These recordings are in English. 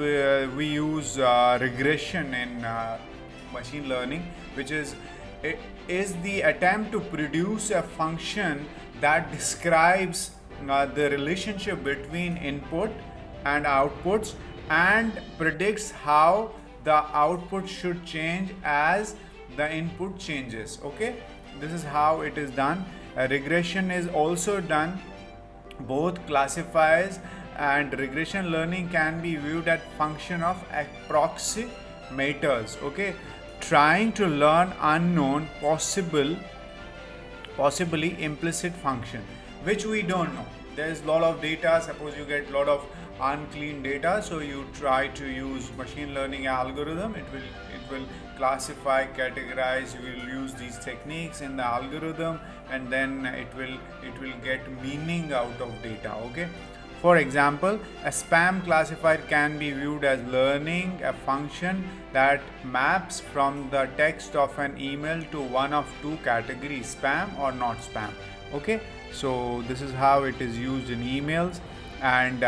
we use regression in machine learning, which is the attempt to produce a function that describes the relationship between input and outputs and predicts how the output should change as the input changes. Okay, this is how it is done. Regression is also done both classifiers, and regression learning can be viewed as function of approximators. Okay, trying to learn unknown possibly implicit function which we don't know. There's a lot of data. Suppose you get a lot of unclean data, so you try to use machine learning algorithm. It will classify, categorize. You will use these techniques in the algorithm, and then it will get meaning out of data. Okay, for example, a spam classifier can be viewed as learning a function that maps from the text of an email to one of two categories, spam or not spam. Okay, so this is how it is used in emails. And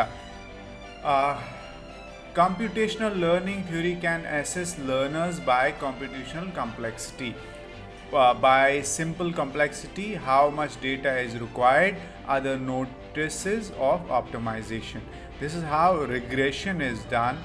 computational learning theory can assess learners by computational complexity. By simple complexity, how much data is required, other notices of optimization. This is how regression is done.